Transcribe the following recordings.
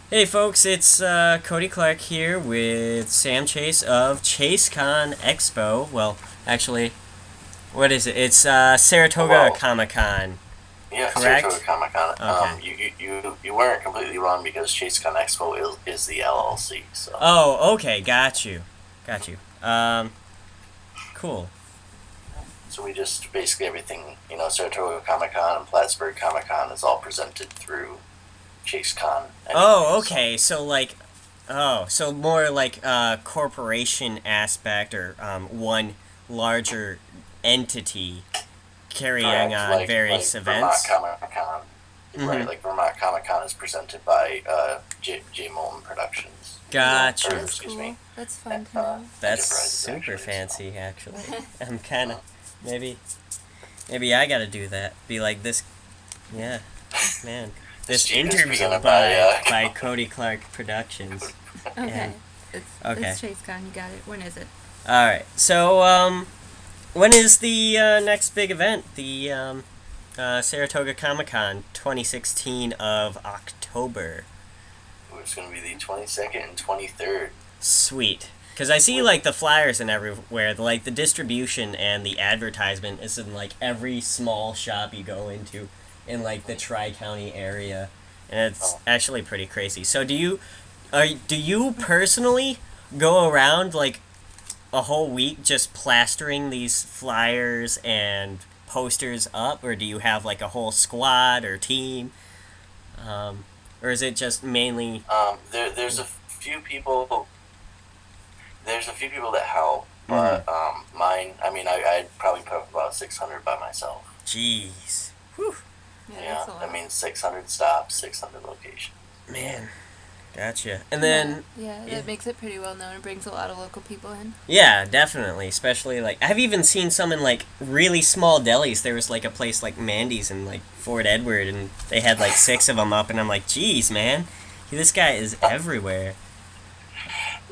Hey folks, it's Cody Clark here with Sam Chase of Chasecon Expo. Well, actually, what is it? It's Saratoga Well, Comic Con, yeah, Saratoga correct? Comic Con. Okay. You weren't completely wrong because Chasecon Expo is the LLC. Oh, okay, got you. Got you. Cool. So we just basically everything, Saratoga Comic Con and Plattsburgh Comic Con is all presented through Chasecon anyway. Oh, So okay, so more like corporation aspect or one larger entity carrying correct, on like various Vermont events. Comic Con, Mm-hmm. right? Like Vermont Comic Con is presented by J Mullen Productions, Got or you. That's excuse me, cool. That's fun to know. That's Enterprises super actually. So. fancy, actually. I'm kind of maybe maybe I gotta do that. Be like this, yeah, man. This This Jeep is interview presented by by Coty Clark Productions. Okay. And okay, It's Chasecon. You got it. When is it? all right. So when is the next big event? The Saratoga Comic Con 2016 of October. It's going to be the 22nd and 23rd. Sweet. Because I see like the flyers and everywhere, like the distribution and the advertisement is in like every small shop you go into in like the Tri County area, and it's Oh, actually pretty crazy. So do you personally go around like a whole week just plastering these flyers and posters up, or do you have like a whole squad or team, or is it just mainly? there's a few people. There's a few people that help, Mm, but mine. I mean, I'd probably put up about 600 by myself. jeez, whew, Yeah, Yeah, that's a I lot. mean 600 stops, 600 locations. man. Gotcha. And Yeah, then, yeah, yeah, that makes it pretty well known. It brings a lot of local people in. yeah, definitely. Especially like I've even seen some in like really small delis. There was like a place like Mandy's in like Fort Edward, and they had like six of them up, and I'm like, geez, man, this guy is everywhere.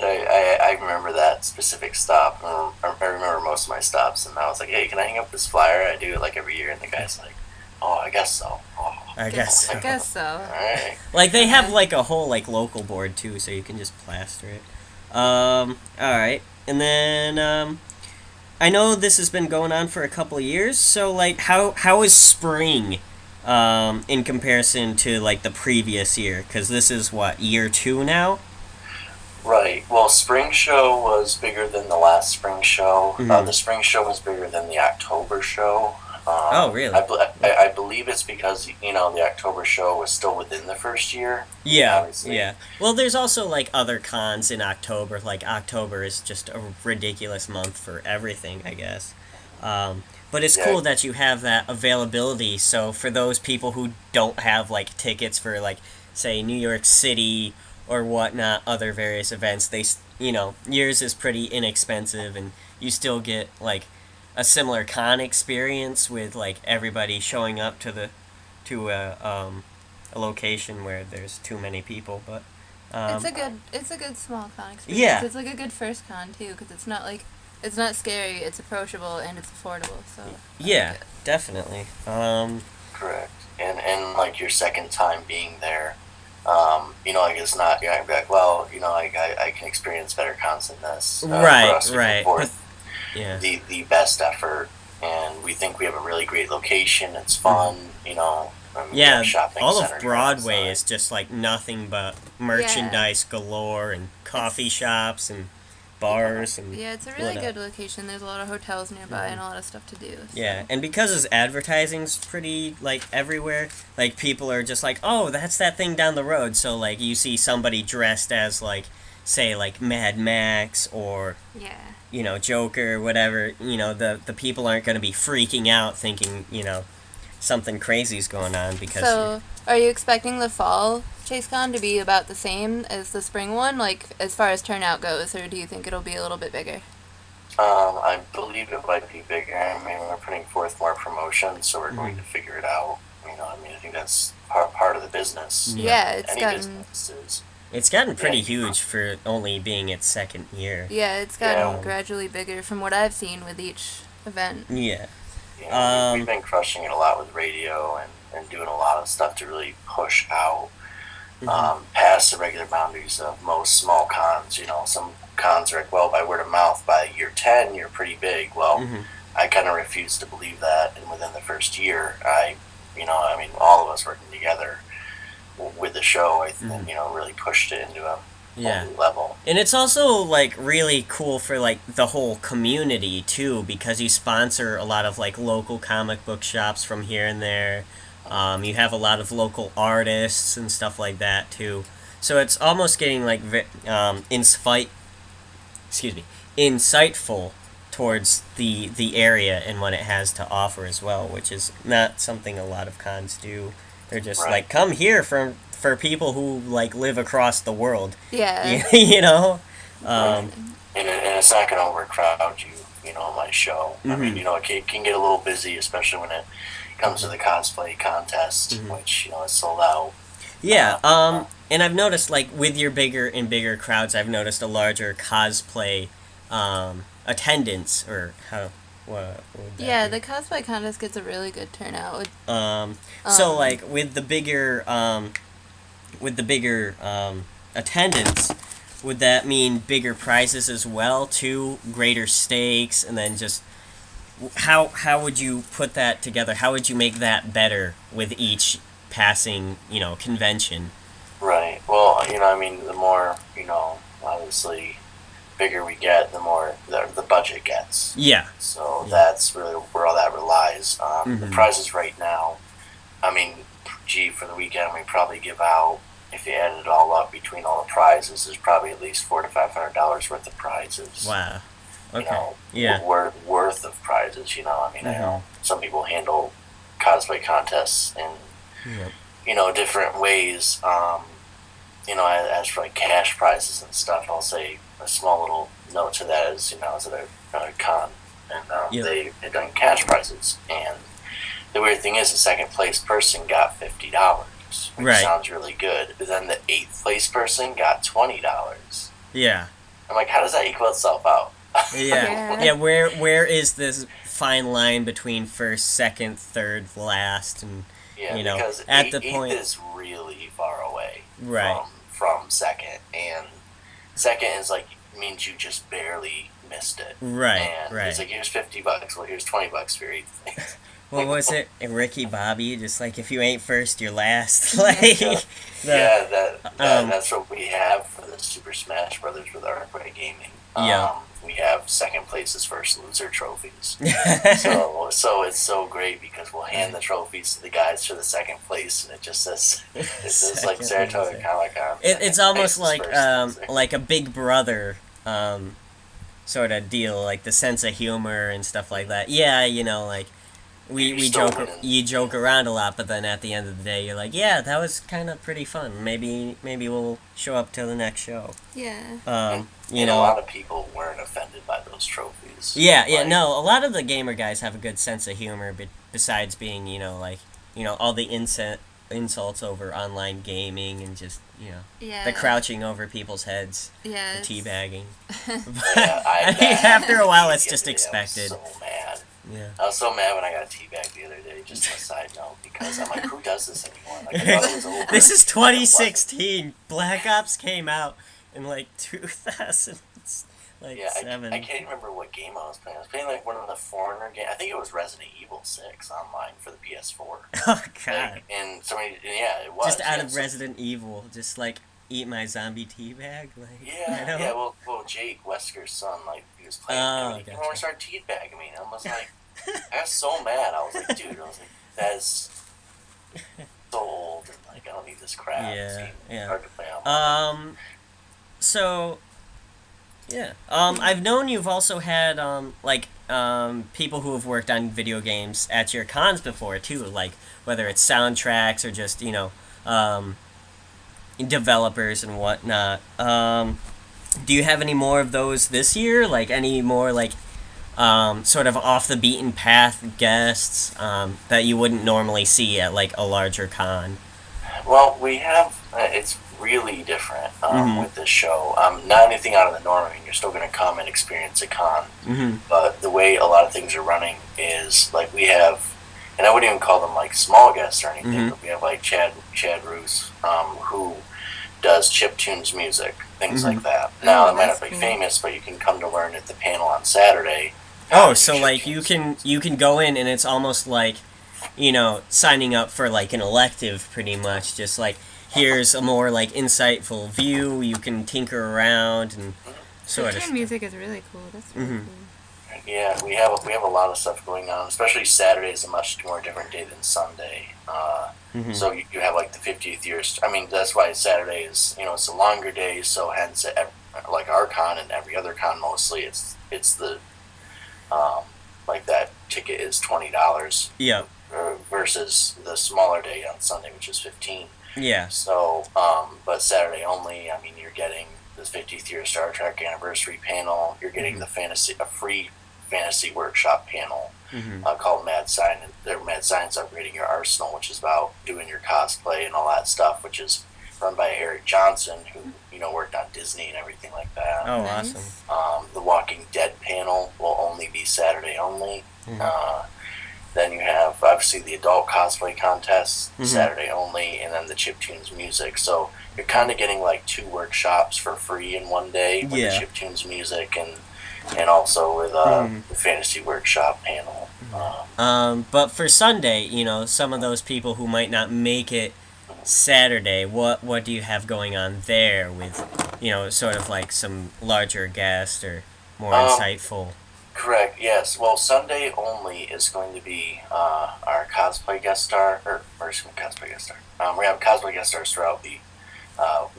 I remember that specific stop. I remember most of my stops, and I was like, "Hey, can I hang up this flyer?" I do it like every year, and the guy's like, "Oh, I guess so." Oh, I Guess guess I so. guess so. all right. Like they have Okay. like a whole like local board too, so you can just plaster it. All right, and then I know this has been going on for a couple of years. So like, how is spring, in comparison to like the previous year? Because this is what year two now. Right. Well, spring show was bigger than the last spring show. Mm-hmm. The spring show was bigger than the October show. Oh, really? I believe it's because the October show was still within the first year. Yeah, Obviously. yeah. Well, there's also like other cons in October. Like October is just a ridiculous month for everything, I guess. But it's Yeah. cool that you have that availability. So for those people who don't have like tickets for like say New York City or whatnot, other various events, yours is pretty inexpensive, and you still get like a similar con experience with like everybody showing up to a location where there's too many people. But It's um, a good small con experience. yeah, It's like a good first con too, because it's not scary. It's approachable and it's affordable. So I like yeah, it. definitely. Correct. And like your second time being there, like it's not. I'd be like, well, like I can experience better cons than this. For Right, us, we put right. But forth yeah. the best effort, and we think we have a really great location. It's Mhm. fun. We have Yeah, a shopping all center of right Broadway outside. is just like nothing but Yeah, merchandise galore and coffee it's shops and bars and yeah, it's a really whatnot. good location. There's a lot of hotels nearby and a lot of stuff to do. Yeah, So and because his advertising's pretty like everywhere, like people are just like, "Oh, that's that thing down the road." So like you see somebody dressed as like say like Mad Max or yeah. Joker, whatever, the people aren't going to be freaking out thinking, something crazy's going on because So, are you expecting the fall ChaseCon to be about the same as the spring one, like as far as turnout goes, or do you think it'll be a little bit bigger? I believe it might be bigger. I mean, we're putting forth more promotion, so we're going Mhm. to figure it out. I mean, I think that's part of the business. Yeah. Yeah, it's Any gotten business is. it's gotten Yeah, pretty huge for only being its second year. yeah, it's yeah, gotten gradually bigger from what I've seen with each event. Yeah. we've been crushing it a lot with radio and doing a lot of stuff to really push out past the regular boundaries of most small cons. Some cons are like, well, by word of mouth, by year 10, you're pretty big. Well, I kind of refuse to believe that. And within the first year, all of us working together with the show, I think, really pushed it into a whole new level. And it's also, like, really cool for, like, the whole community, too, because you sponsor a lot of, like, local comic book shops from here and there. You have a lot of local artists and stuff like that, too. So it's almost getting, like, insightful towards the area and what it has to offer as well, which is not something a lot of cons do. They're just like, come here for people who like live across the world. Yeah. you know? And it's not going to overcrowd you, my show. I mean, it can get a little busy, especially when it comes to the cosplay contest, which, is sold out. Yeah, and I've noticed, like, with your bigger and bigger crowds, I've noticed a larger cosplay attendance, or what would that be? The cosplay contest gets a really good turnout. So, like, with the bigger attendance, would that mean bigger prizes as well, too? Greater stakes, and then just... How would you put that together? How would you make that better with each passing, convention? Right. Well, the more, obviously, bigger we get, the more the budget gets. Yeah. So that's really where all that relies. The prizes right now, for the weekend, we probably give out, if you add it all up between all the prizes, there's probably at least $400 to $500 worth of prizes. Wow. Okay. Worth of prizes. I know some people handle cosplay contests in different ways. As for like cash prizes and stuff, I'll say a small little note to that is, I was at a con and they had done cash prizes, and the weird thing is the second place person got $50, which sounds really good, but then the 8th place person got $20. Yeah. I'm like, how does that equal itself out? Yeah. Where is this fine line between first, second, third, last, and because at eighth the point is really far away, right, from second, and second is like means you just barely missed it, right, and right. It's like, here's $50, well, here's $20 for your 8th place. What was it? Ricky Bobby, just like, if you ain't first, you're last. Like, that's what we have for the Super Smash Brothers with Arcade Gaming. We have second place as first loser trophies. so it's so great because we'll hand the trophies to the guys for the second place, and it just says like Saratoga Comic Con. It's almost like a Big Brother sort of deal, like the sense of humor and stuff like that. Yeah, like. You joke around a lot, but then at the end of the day, you're like, yeah, that was kind of pretty fun. Maybe we'll show up to the next show. Yeah. A lot of people weren't offended by those trophies. Yeah, no, a lot of the gamer guys have a good sense of humor, but besides being, all the insults over online gaming and just, the crouching over people's heads, the teabagging. After a while, it's just expected. I was so mad. Yeah. I was so mad when I got teabagged the other day, just a side note, because I'm like, who does this anymore? Like, I thought it was over. This is 2016. Black Ops came out in, 2000. I can't remember what game I was playing. I was playing, one of the Foreigner games. I think it was Resident Evil 6 online for the PS4. Oh, God. And somebody, it was. Just out of Resident Evil, just, eat my zombie teabag? Well, Jake, Wesker's son, he was playing, and he wanted to start teabagging me, and I was like, I got so mad. I was like, dude, that is so old, and, I don't need this crap. It's hard to play on. So, yeah. I've known you've also had, people who have worked on video games at your cons before, too, whether it's soundtracks or just, developers and whatnot. Do you have any more of those this year? Any more sort of off the beaten path guests that you wouldn't normally see at a larger con? Well, we have. It's really different with this show. Not anything out of the norm. You're still going to come and experience a con, but the way a lot of things are running is we have. And I wouldn't even call them small guests or anything, but we have Chad Roos, who does chiptunes music, things like that. Oh, Now, it might that's not be cool. famous, but you can come to learn at the panel on Saturday. Oh, so like chiptunes. you can go in and it's almost like, signing up for like an elective pretty much. Just like here's a more like insightful view. You can tinker around and sort of. Chiptune music is really cool. That's really cool. Yeah, we have a lot of stuff going on. Especially Saturday is a much more different day than Sunday. So you have like the 50th year. I mean, that's why Saturday is it's a longer day. So hence, like our con and every other con, mostly it's the like that ticket is $20. Yeah. Versus the smaller day on Sunday, which is 15. Yeah. So, but Saturday only. I mean, you're getting the 50th year Star Trek anniversary panel. You're getting a free fantasy workshop panel called Mad Science. They're Mad Science Upgrading Your Arsenal, which is about doing your cosplay and all that stuff, which is run by Eric Johnson, who worked on Disney and everything like that. Oh, Nice. awesome. The Walking Dead panel will only be Saturday only. Then you have obviously the adult cosplay contest Saturday only, and then the chiptunes music. So you're kind of getting like 2 workshops for free in one day with the chiptunes music and also with the fantasy workshop panel. But for Sunday, some of those people who might not make it Saturday, what do you have going on there with, sort of like some larger guests or more insightful? Correct. Yes. Well, Sunday only is going to be our cosplay guest star, cosplay guest star. We have cosplay guest stars throughout the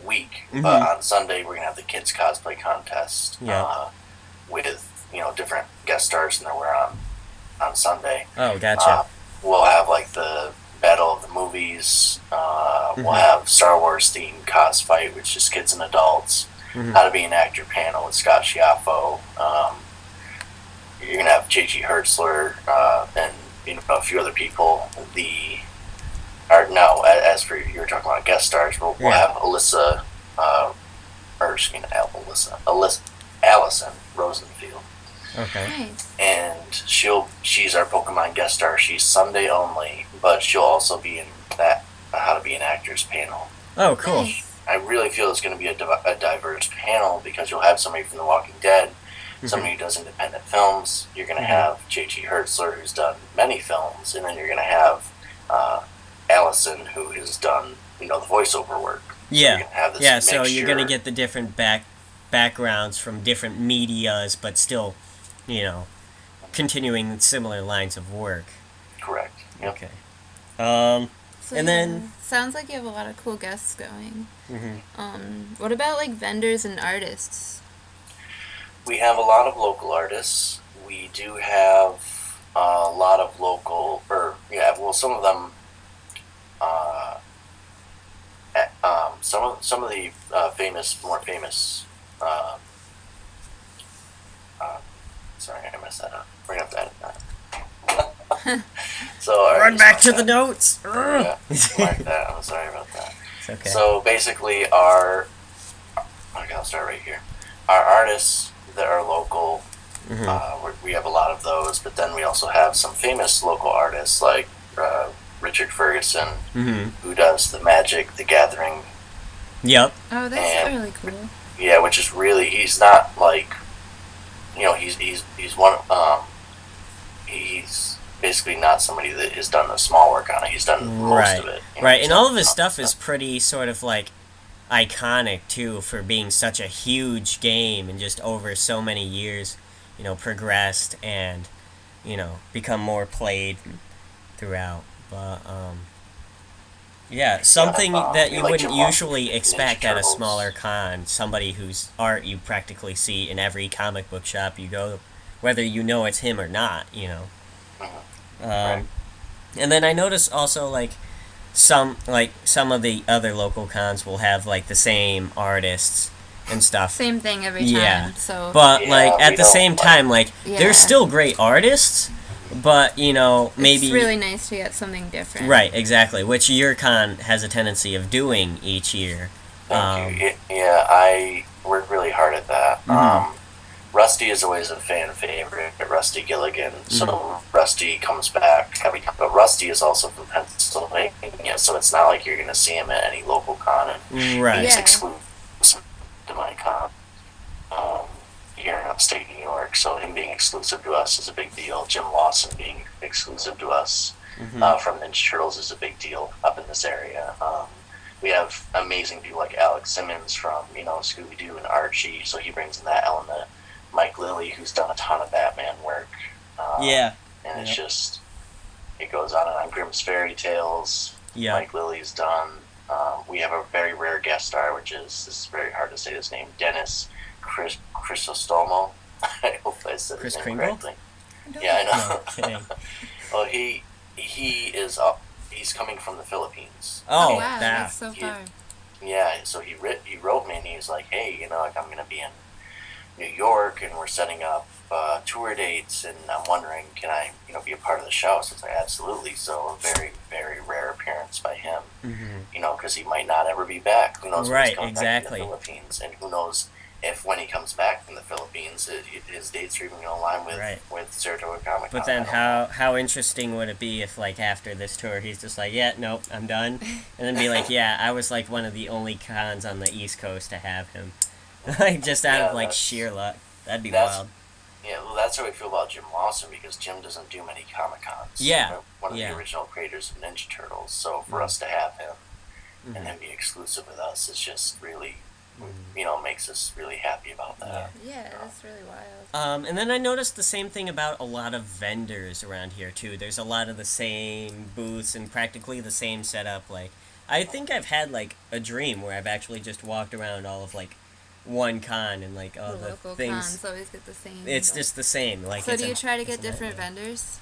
week, but on Sunday we're gonna have the kids cosplay contest with different guest stars and we're on Sunday. Oh, gotcha. We'll have like the Battle of the Movies. We'll have Star Wars themed cos fight, which is kids and adults. How to be an actor panel with Scott Schiaffo. You're gonna have J.G. Hertzler and a few other people. As for you were talking about guest stars, we'll have Allison Rosenfield. Okay. Nice. And she's our Pokemon guest star. She's Sunday only, but she'll also be in that How to Be an Actor's panel. Oh, cool. Nice. I really feel it's going to be a diverse panel because you'll have somebody from The Walking Dead, somebody who does independent films. You're going to have J.G. Hertzler, who's done many films, and then you're going to have Allison, who has done the voiceover work. So you're going to get the different backgrounds from different medias, but still, continuing similar lines of work. Correct. Yep. Okay. So, and then sounds like you have a lot of cool guests going. What about like vendors and artists? We have a lot of local artists. We do have a lot of local, some of them. Some of the more famous. Sorry, I messed that up. We're gonna have to edit that. So run back to the notes. Yeah, like that. I'm sorry about that. It's okay. So basically, I'll start right here. Our artists that are local, we have a lot of those, but then we also have some famous local artists like Richard Ferguson, who does the Magic the Gathering. Yep. Oh, that's really cool. Yeah, which is really, he's not like, he's one. He's basically not somebody that has done the small work on it. He's done most of it. Right, and all of his stuff is pretty sort of like iconic too for being such a huge game and just over so many years, progressed and become more played throughout. But something that you wouldn't usually expect at a smaller con, somebody whose art you practically see in every comic book shop you go, whether it's him or not, Right. And then I noticed also some of the other local cons will have the same artists and stuff. Same thing every time. Yeah. So. But at the same time, Yeah. they're still great artists, but maybe it's really nice to get something different. Right, exactly. Which your con has a tendency of doing each year. Thank you. Yeah, I work really hard at that. Rusty is always a fan favorite, Rusty Gilligan. So Rusty comes back every time. But Rusty is also from Pennsylvania, so it's not like you're going to see him at any local con. And Right. he's Yeah. exclusive to my con here in upstate New York. So him being exclusive to us is a big deal. Jim Lawson being exclusive to us from Ninja Turtles is a big deal up in this area. We have amazing people like Alex Simmons from, Scooby-Doo and Archie, so he brings in that element. Mike Lilly, who's done a ton of Batman work. Yeah. And it's just, it goes on and on. Grimm's Fairy Tales, Yeah. Mike Lilly's done. We have a very rare guest star, this is very hard to say his name, Dennis Crisostomo. I hope I said Chris his name Kringle? correctly. Yeah, I know. No kidding. Well, he is up. He's coming from the Philippines. Oh, wow, that. that's so far. Yeah, so he wrote me and he was like, hey, like I'm going to be in New York and we're setting up tour dates and I'm wondering, can I, be a part of the show? So it's like, absolutely. So a very, very rare appearance by him, because he might not ever be back. Who knows when Right, he's coming exactly. back to the Philippines, and who knows if when he comes back from the Philippines, his dates are even going to align with Saratoga Comic Con. But then how interesting would it be if, like, after this tour, he's just like, yeah, nope, I'm done. And then be like, yeah, I was, like, one of the only cons on the East Coast to have him. Like, just out of, like, sheer luck. That'd be wild. Yeah, well, that's how I feel about Jim Lawson, because Jim doesn't do many Comic Cons. Yeah. One of the original creators of Ninja Turtles. So for us to have him and him be exclusive with us is just really, makes us really happy about that. Yeah, that's really wild. And then I noticed the same thing about a lot of vendors around here, too. There's a lot of the same booths and practically the same setup. Like, I think I've had, like, a dream where I've actually just walked around all of, like, one con and, like, all the local things. cons always get the same. It's just the same. Like, So do you try to it's get a different nightmare. vendors?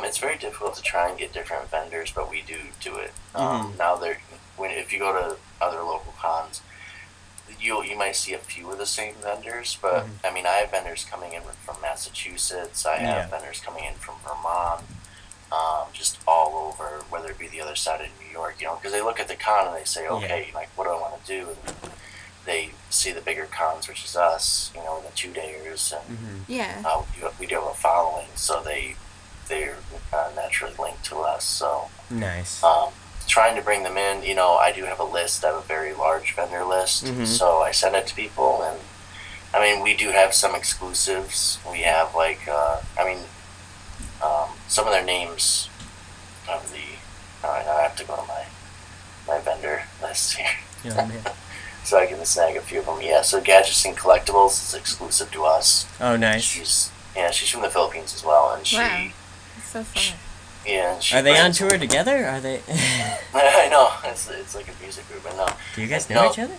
It's very difficult to try and get different vendors, but we do it. Now, if you go to other local cons, you might see a few of the same vendors, but I mean, I have vendors coming in from Massachusetts. I have vendors coming in from Vermont, just all over, whether it be the other side of New York. Because they look at the con and they say, okay, like, what do I want to do? And they see the bigger cons, which is us, the 2-dayers, and we do have a following, so they're naturally linked to us. So Nice. trying to bring them in, I do have a list. I have a very large vendor list, so I send it to people, and I mean, we do have some exclusives. We have like, some of their names of the. I have to go to my vendor list here. Oh, man. So I can snag a few of them. Yeah, so Gadgets and Collectibles is exclusive to us. Oh, nice. She's from the Philippines as well, and Wow. That's so fun. and she Are they on brings- tour together? Are they? I know it's like a music group, but no. Do you guys know No. each other?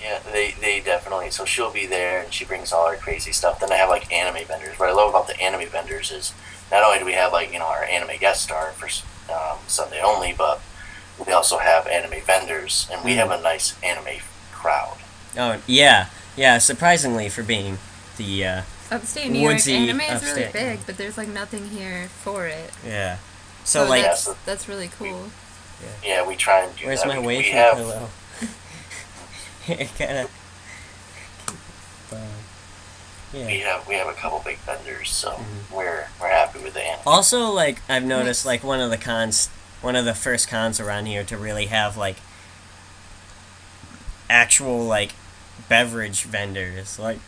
Yeah, they definitely. So she'll be there, and she brings all her crazy stuff. Then I have like anime vendors. What I love about the anime vendors is not only do we have like our anime guest star for Sunday only, but we also have anime vendors, and we have a nice anime crowd. Oh, yeah. Yeah, surprisingly for being the, Upstate New York woodsy anime is really upstate. big, but there's like nothing here for it. yeah. So, like, that's really cool. Yeah, we try and do where's that. my we waifu have, pillow? Kind of. Yeah. We have a couple big vendors, so we're happy with the anime. Also, like, I've noticed, like, one of the first cons around here to really have, like, actual, like, beverage vendors. Like,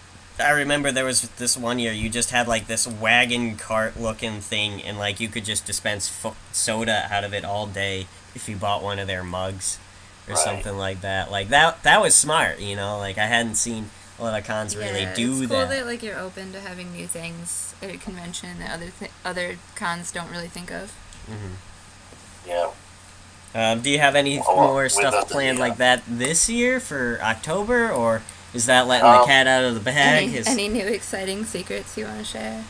I remember there was this one year you just had, like, this wagon cart looking thing, and, like, you could just dispense soda out of it all day if you bought one of their mugs or something like that. Like, that was smart, like, I hadn't seen a lot of cons really do it's cool that. that like you're open to having new things at a convention that other cons don't really think of. Yeah. Do you have any more with stuff the- planned like that this year for October, or is that letting the cat out of the bag? Any new exciting secrets you want to share?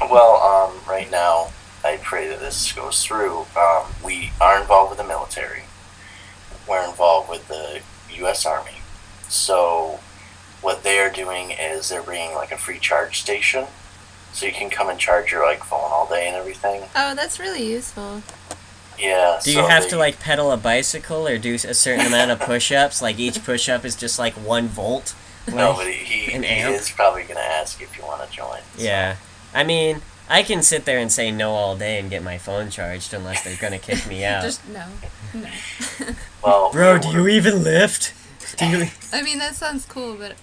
Well, right now, I pray that this goes through. We are involved with the military. We're involved with the U.S. Army. So what they are doing is they're bringing like a free charge station, so you can come and charge your like phone all day and everything. Oh, that's really useful. Yeah. Do you have to like pedal a bicycle or do a certain amount of push-ups? Like each push-up is just like 1 volt. No, but he is probably going to ask if you want to join. So. Yeah. I mean, I can sit there and say no all day and get my phone charged unless they're going to kick me out. Just no. Well, bro, do you even lift? I mean, that sounds cool, but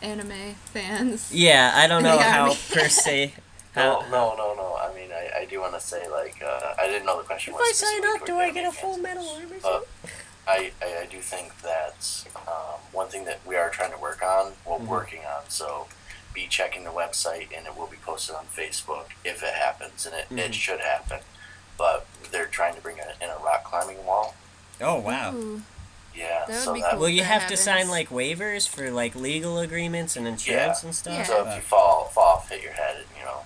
anime fans. Yeah, I don't know how per se. No. I mean, I do want to say, like, I didn't know the question was. If I sign up, do I get a full metal armor? I do think that one thing that we are trying to work on, working on, so be checking the website, and it will be posted on Facebook if it happens, and it should happen. But they're trying to bring in a rock climbing wall. Oh, wow. Ooh. Yeah, that so would be that cool. Will you have to happens. sign, like, waivers for, like, legal agreements and insurance and stuff? Yeah. So if you fall off, hit your head, and, you know.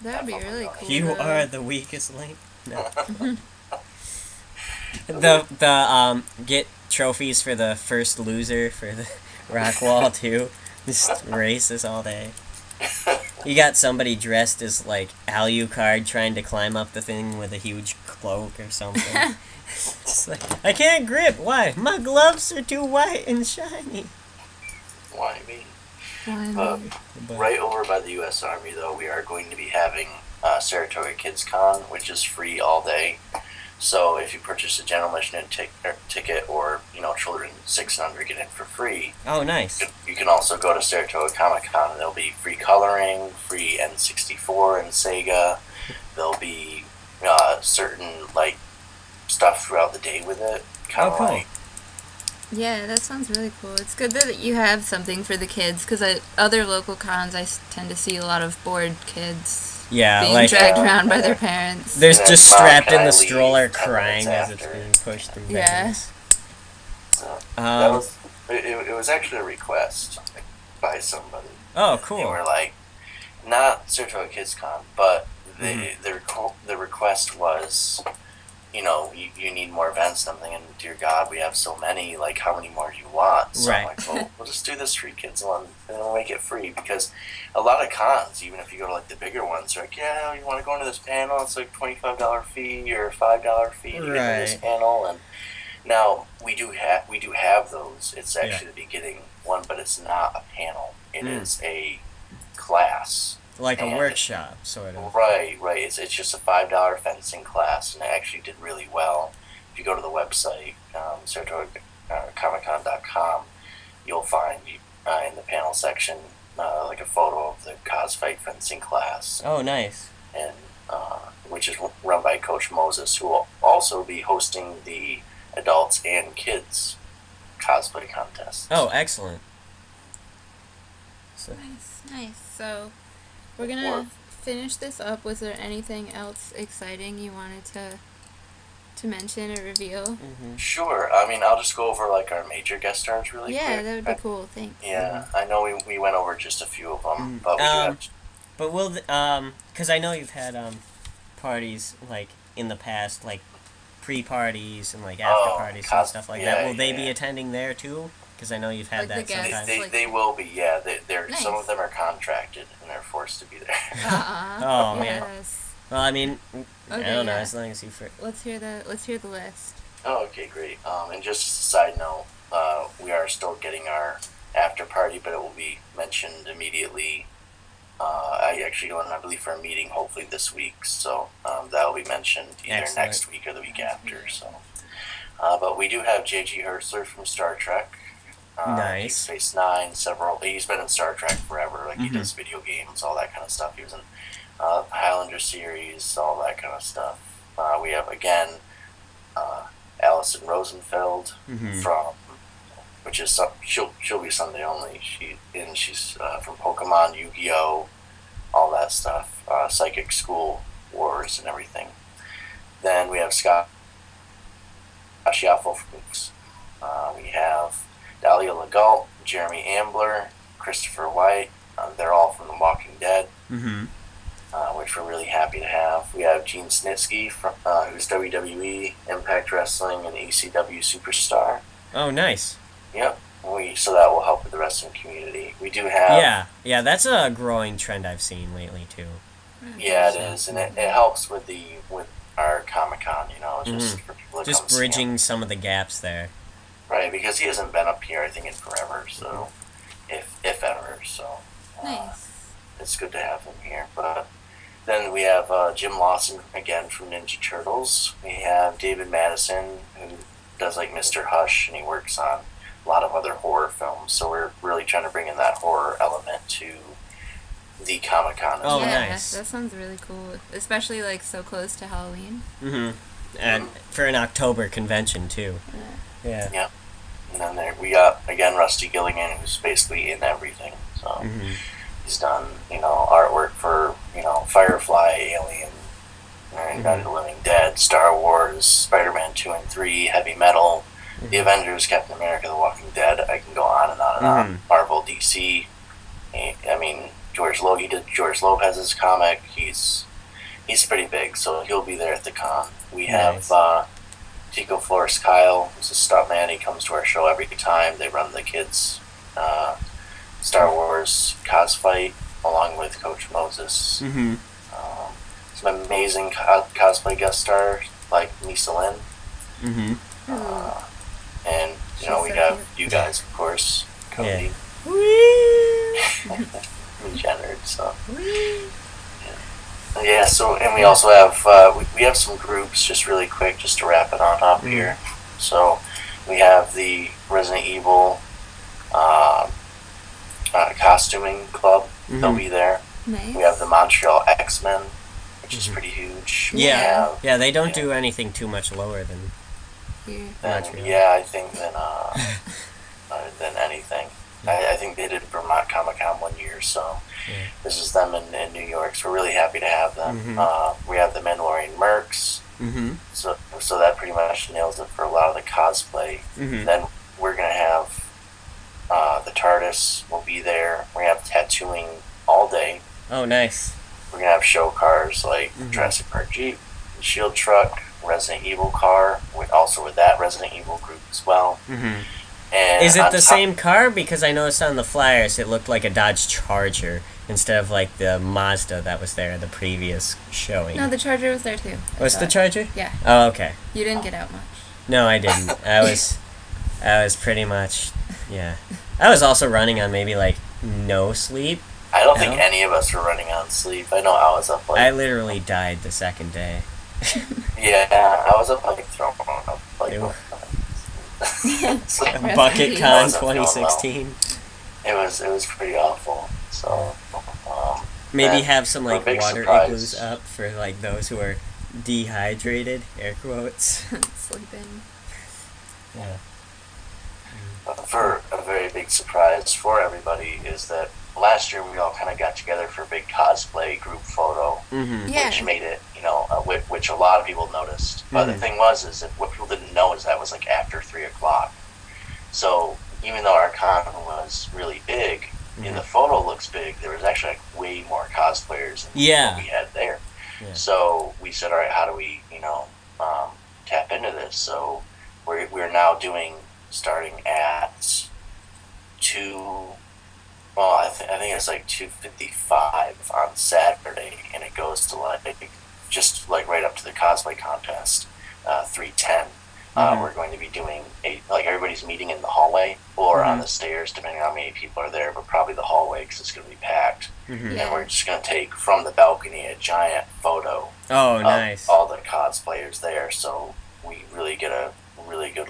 That would be really cool. You are the weakest link. No. the get trophies for the first loser for the rock wall too. Just races all day. You got somebody dressed as like Alucard trying to climb up the thing with a huge cloak or something. It's like, I can't grip. Why? My gloves are too white and shiny. Why me? But Right over by the U.S. Army, though, we are going to be having Saratoga Kids Con, which is free all day. So if you purchase a general admission ticket or, children 6 and under get in for free. Oh, nice. You can also go to Saratoga Comic Con, and there'll be free coloring, free N64 and Sega. There'll be certain, stuff throughout the day with it. Kind of cool. Yeah, that sounds really cool. It's good that you have something for the kids, because at other local cons, I tend to see a lot of bored kids being dragged around by their parents. They're just strapped in the stroller crying as it's being pushed through veins. It was actually a request by somebody. Oh, cool. They were like, not Saratoga Kids Con, but the request was, you need more events, something, and dear God, we have so many, how many more do you want? So I'm like, well, we'll just do this free kids one, and we'll make it free, because a lot of cons, even if you go to, the bigger ones, they're like, yeah, you want to go into this panel, it's $25 fee or $5 fee to get into this panel, and now, we do have those. It's actually the beginning one, but it's not a panel. It is a class. Like a workshop, sort of. Right. It's just a $5 fencing class, and it actually did really well. If you go to the website, SaratogaComicCon.com, you'll find in the panel section a photo of the Cosfight fencing class. Oh, nice. And which is run by Coach Moses, who will also be hosting the adults and kids cosplay contests. Oh, excellent. Nice. So, we're gonna finish this up. Was there anything else exciting you wanted to mention or reveal? Sure. I mean, I'll just go over our major guest stars really quick. Yeah, that would be cool. Thanks. Yeah, I know we went over just a few of them, but we do have. But will because I know you've had parties in the past, pre-parties and after parties and stuff like that. Will they be attending there too? Because I know you've had that sometimes. They will be. Yeah, they're nice. Some of them are contracted and they're forced to be there. Oh man. Yes. Well, I mean, I don't know. As long as you. Let's hear the list. Oh, okay, great. And just as a side note, we are still getting our after party, but it will be mentioned immediately. I actually going, I believe, for a meeting hopefully this week, so that will be mentioned either next week or the week after. So, but we do have J.G. Hertzler from Star Trek. Nice. Space Nine, he's been in Star Trek forever. He does video games, all that kind of stuff. He was in Highlander series, all that kind of stuff. We have again Allison Rosenfeld from, which is she'll be Sunday only. She's from Pokemon, Yu-Gi-Oh, all that stuff. Psychic School Wars and everything. Then we have Scott Schiaffel from we have Dahlia Legault, Jeremy Ambler, Christopher White. They're all from The Walking Dead, which we're really happy to have. We have Gene Snitsky, from, who's WWE, Impact Wrestling, and ECW superstar. Oh, nice. Yep. So that will help with the wrestling community. We do have... Yeah, that's a growing trend I've seen lately, too. Yeah, it is, and it helps with our Comic-Con, just for people to just bridging some of the gaps there. Right, because he hasn't been up here, I think, in forever, so, if ever, so. Nice. It's good to have him here. But then we have Jim Lawson, again, from Ninja Turtles. We have David Madison, who does, like, Mr. Hush, and he works on a lot of other horror films, so we're really trying to bring in that horror element to the Comic-Con. Oh, nice. That sounds really cool, especially, like, so close to Halloween. And for an October convention, too. Yeah. And then we got, again, Rusty Gilligan, who's basically in everything. So he's done, artwork for, Firefly, Alien, Night of the Living Dead, Star Wars, Spider-Man 2 and 3, Heavy Metal, The Avengers, Captain America, The Walking Dead. I can go on and on and on. Marvel, DC. I mean, he did George Lopez's comic. He's pretty big, so he'll be there at the con. We have Tico Flores Kyle, who's a stuntman. He comes to our show every time. They run the kids' Star Wars cosplay along with Coach Moses. Some amazing cosplay guest stars like Misa Lin. And we have you guys, of course, Coty Jennard. So so, and we also have we have some groups, just really quick, just to wrap it on up here. So we have the Resident Evil costuming club. They'll be there. Nice. We have the Montreal X-Men, which is pretty huge. Yeah, they don't do anything too much lower than Montreal. Yeah, I think than anything. I think they did Vermont Comic Con 1 year, so this is them in New York, so we're really happy to have them. We have the Mandalorian Mercs, so that pretty much nails it for a lot of the cosplay. Then we're going to have the TARDIS will be there. We're going to have tattooing all day. Oh, nice. We're going to have show cars like Jurassic Park Jeep, Shield Truck, Resident Evil car, also with that Resident Evil group as well. And is it the same car? Because I noticed on the flyers it looked like a Dodge Charger instead of like the Mazda that was there in the previous showing. No, the Charger was there too. Was the Charger? Yeah. Oh, okay. You didn't get out much. No, I didn't. I was pretty much, I was also running on maybe like no sleep. I don't think any of us were running on sleep. I know I was up like... I literally died the second day. I was up like throwing up like... Bucket Con 2016. It was pretty awful. So maybe have some like water surprise. igloos up for like those who are dehydrated, air quotes. Sleeping. Yeah. For a very big surprise for everybody is that last year we all kind of got together for a big cosplay group photo, which made it, which a lot of people noticed. But the thing is that what people didn't know is that was like after 3 o'clock. So even though our con was really big, and the photo looks big, there was actually like way more cosplayers than what we had there. Yeah. So we said, all right, how do we, tap into this? So we're now starting at 2. Well, I think it's like 2:55 on Saturday, and it goes to like just like right up to the cosplay contest, 3:10. We're going to be doing everybody's meeting in the hallway or on the stairs, depending on how many people are there, but probably the hallway because it's going to be packed. And we're just going to take from the balcony a giant photo. Oh, nice! All the cosplayers there, so we really get a really good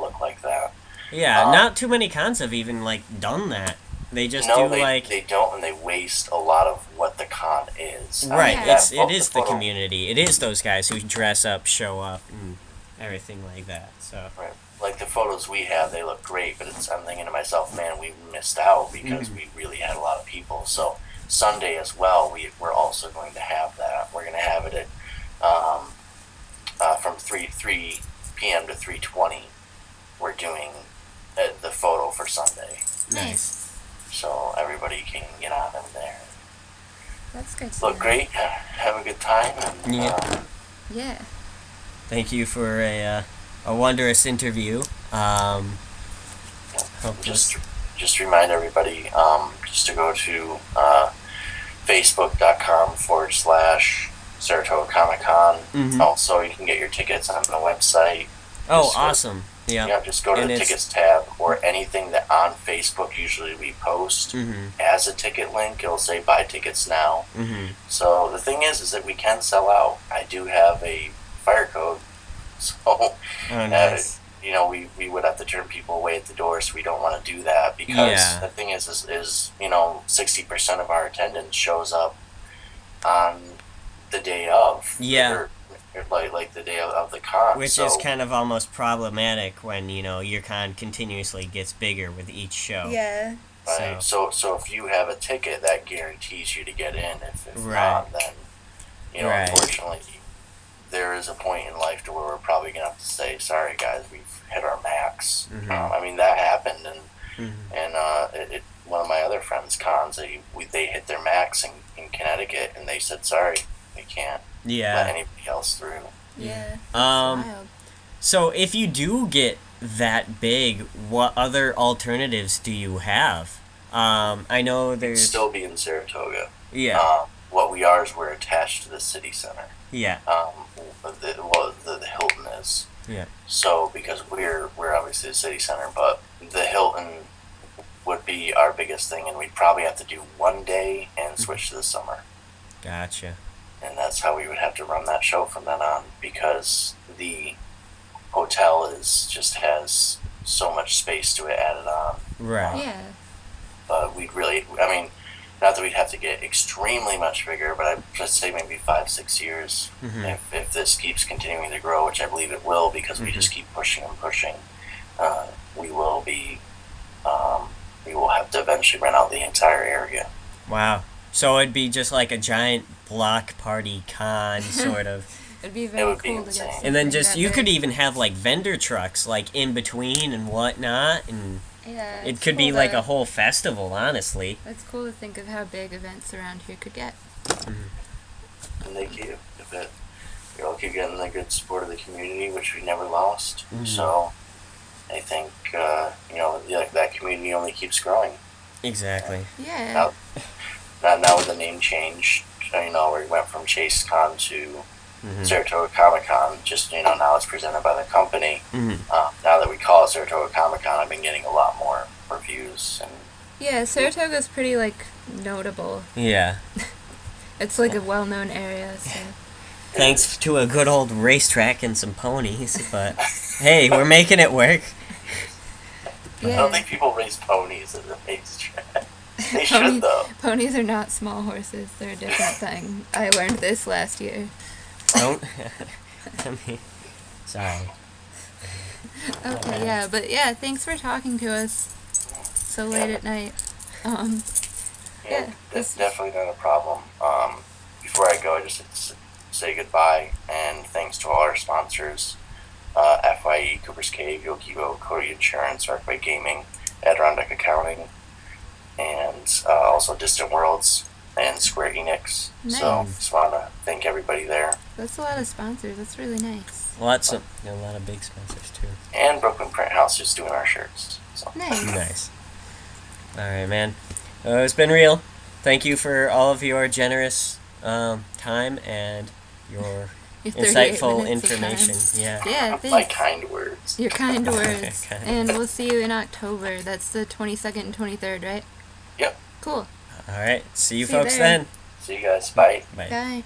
look like that. Yeah, not too many cons have even done that. They just they don't, and they waste a lot of what the con is. Right, it is the community. It is those guys who dress up, show up, and everything like that. So right, like the photos we have, they look great, but I'm thinking to myself, man, we missed out because we really had a lot of people. So Sunday as well, we're also going to have that. We're going to have it at from 3 p.m. to 3:20. We're doing the photo for Sunday. Nice. So everybody can get on in there. That's good. Look great. Have a good time. And, yeah. Thank you for a wondrous interview. Just remind everybody just to go to facebook.com/Saratoga Comic Con. Also, you can get your tickets on the website. Oh, awesome. Yeah. You know, just go to the tickets tab, or anything that on Facebook usually we post as a ticket link. It'll say buy tickets now. So the thing is that we can sell out. I do have a fire code, so nice. You know, we would have to turn people away at the door, so we don't want to do that, because the thing is you know, 60% of our attendance shows up on the day of. Yeah. Like the day of the con, which is kind of almost problematic when, you know, your con continuously gets bigger with each show. Yeah. Right. So if you have a ticket, that guarantees you to get in. If not, then, you know, unfortunately, there is a point in life to where we're probably gonna have to say, sorry guys, we've hit our max. I mean, that happened, and one of my other friends' cons, they hit their max in Connecticut, and they said, sorry, we can't let anybody else through. Yeah. So if you do get that big, what other alternatives do you have? I know there's... We'd still be in Saratoga. Yeah. What we are is we're attached to the city center. Yeah. The Hilton is. Yeah. So because we're obviously the city center, but the Hilton would be our biggest thing, and we'd probably have to do one day and switch to the summer. Gotcha. And that's how we would have to run that show from then on, because the hotel just has so much space to it added on. Right. Yeah. But we'd really, I mean, not that we'd have to get extremely much bigger, but I'd just say maybe 5-6 years. If this keeps continuing to grow, which I believe it will, because we just keep pushing and pushing, we will have to eventually rent out the entire area. Wow. So it'd be just like a giant block party con, sort of. It'd be very cool to get. And then you could even have like vendor trucks like in between and whatnot, and it could be like a whole festival, honestly. It's cool to think of how big events around here could get. And they keep keep getting the good support of the community, which we never lost. So I think that community only keeps growing. Exactly. Yeah. Now with the name change, you know, where we went from Chasecon to Saratoga Comic Con, just, you know, now it's presented by the company. Now that we call it Saratoga Comic Con, I've been getting a lot more reviews. And yeah, Saratoga's pretty, like, notable. Yeah. It's like a well-known area, so. Thanks to a good old racetrack and some ponies, but hey, we're making it work. Yeah. I don't think people race ponies at the racetrack. They should, though. Ponies are not small horses. They're a different thing. I learned this last year. Don't. I mean, sorry. Okay, yeah, but yeah, thanks for talking to us so late at night. That's definitely not a problem. Before I go, I just have to say goodbye, and thanks to all our sponsors, FYE, Cooper's Cave, Yokibo, Coty Insurance, Arcway Gaming, Adirondack Accounting, and also Distant Worlds and Square Enix. Nice. So just want to thank everybody there. That's a lot of sponsors. That's really nice. A lot of big sponsors too. And Brooklyn Print House is doing our shirts. So. Nice. All right, man. It's been real. Thank you for all of your generous time and your insightful information. Yeah. Yeah, thanks. My kind words. Your kind words. And we'll see you in October. That's the 22nd and 23rd, right? Yep. Cool. All right. See you See you folks there. then. See you guys. Bye. Bye. Bye.